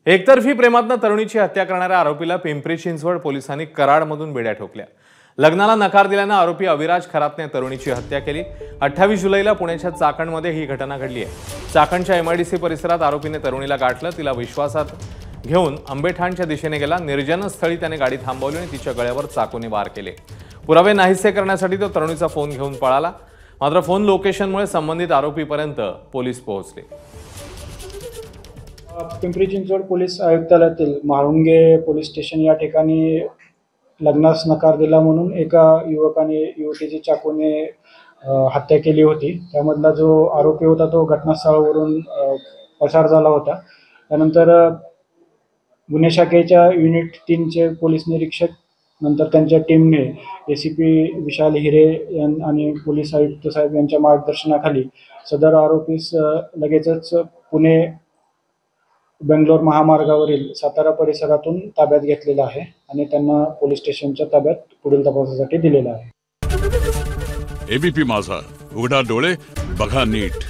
एकतर्फी प्रेमातनं तरुणीची हत्या करणाऱ्या आरोपीला पिंपरी चिंचवड पोलिसांनी कराडमधून बेड्या ठोकल्या। लग्नाला नकार दिल्यानं आरोपी अविराज खरातने तरुणीची हत्या केली। 28 जुलैला पुण्याच्या चाकणमध्ये ही घटना घडली आहे। चाकणच्या MIDC परिसरात आरोपीने तरुणीला गाठलं, तिला विश्वासात घेऊन आंबेठाणच्या दिशेने गेला। निर्जन स्थळी त्याने गाडी थांबवली आणि तिच्या गळ्यावर चाकूने वार केले। पुरावे नाहीसे करण्यासाठी तो तरुणीचा फोन घेऊन पळाला, मात्र फोन लोकेशनमुळे संबंधित आरोपीपर्यंत पोलीस पोहोचले। पिंपरी चिंचवड पोलीस आयुक्तालयातील म्हाळुंगे पोलीस स्टेशन या ठिकाणी लग्नास नकार दिला म्हणून एका युवकाने युवतीची चाकूने हत्या केली होती। त्यामधला जो आरोपी होता तो घटनास्थळावरून पसार झाला होता। त्यानंतर गुन्हे शाखेच्या युनिट 3चे पोलीस निरीक्षक नंतर त्यांच्या टीमने ACP विशाल हिरे आणि पोलीस आयुक्त साहेब यांच्या मार्गदर्शनाखाली सदर आरोपीस लगेचच पुणे बेंगलोर महामार्गावरील सातारा परिसरातून ताब्यात घेतलेला आहे आणि त्यांना पोलीस स्टेशनच्या ताब्यात पुढील तपासासाठी दिलेला आहे। ABP माझा, उघडा डोळे बघा नीट।